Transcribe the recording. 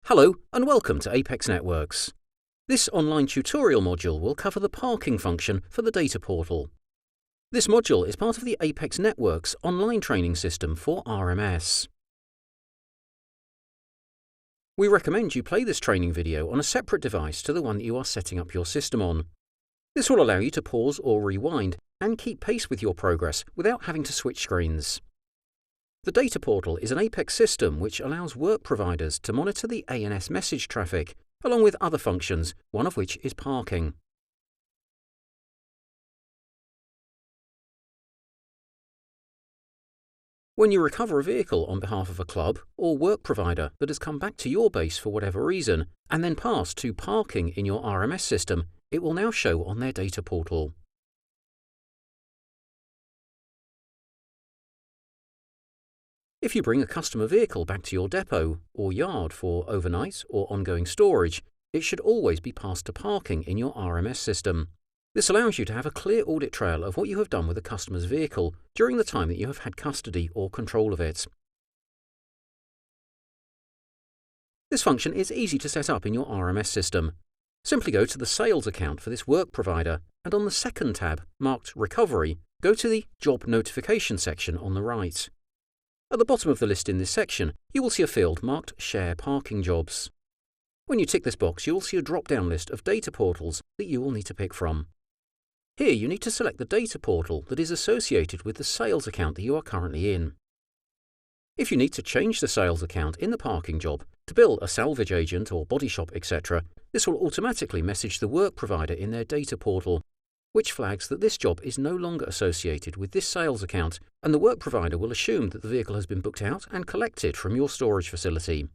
Hello and welcome to Apex Networks. This online tutorial module will cover the parking function for the data portal. This module is part of the Apex Networks online training system for RMS. We recommend you play this training video on a separate device to the one that you are setting up your system on. This will allow you to pause or rewind and keep pace with your progress without having to switch screens. The data portal is an Apex system which allows work providers to monitor the ANS message traffic, along with other functions, one of which is parking. When you recover a vehicle on behalf of a club or work provider that has come back to your base for whatever reason, and then passed to parking in your RMS system, it will now show on their data portal. If you bring a customer vehicle back to your depot or yard for overnight or ongoing storage, it should always be passed to parking in your RMS system. This allows you to have a clear audit trail of what you have done with a customer's vehicle during the time that you have had custody or control of it. This function is easy to set up in your RMS system. Simply go to the sales account for this work provider, and on the second tab, marked Recovery, go to the Job Notification section on the right. At the bottom of the list in this section, you will see a field marked Share Parking Jobs. When you tick this box, you will see a drop-down list of data portals that you will need to pick from. Here you need to select the data portal that is associated with the sales account that you are currently in. If you need to change the sales account in the parking job to bill a salvage agent or body shop, etc., this will automatically message the work provider in their data portal, which flags that this job is no longer associated with this sales account, and the work provider will assume that the vehicle has been booked out and collected from your storage facility.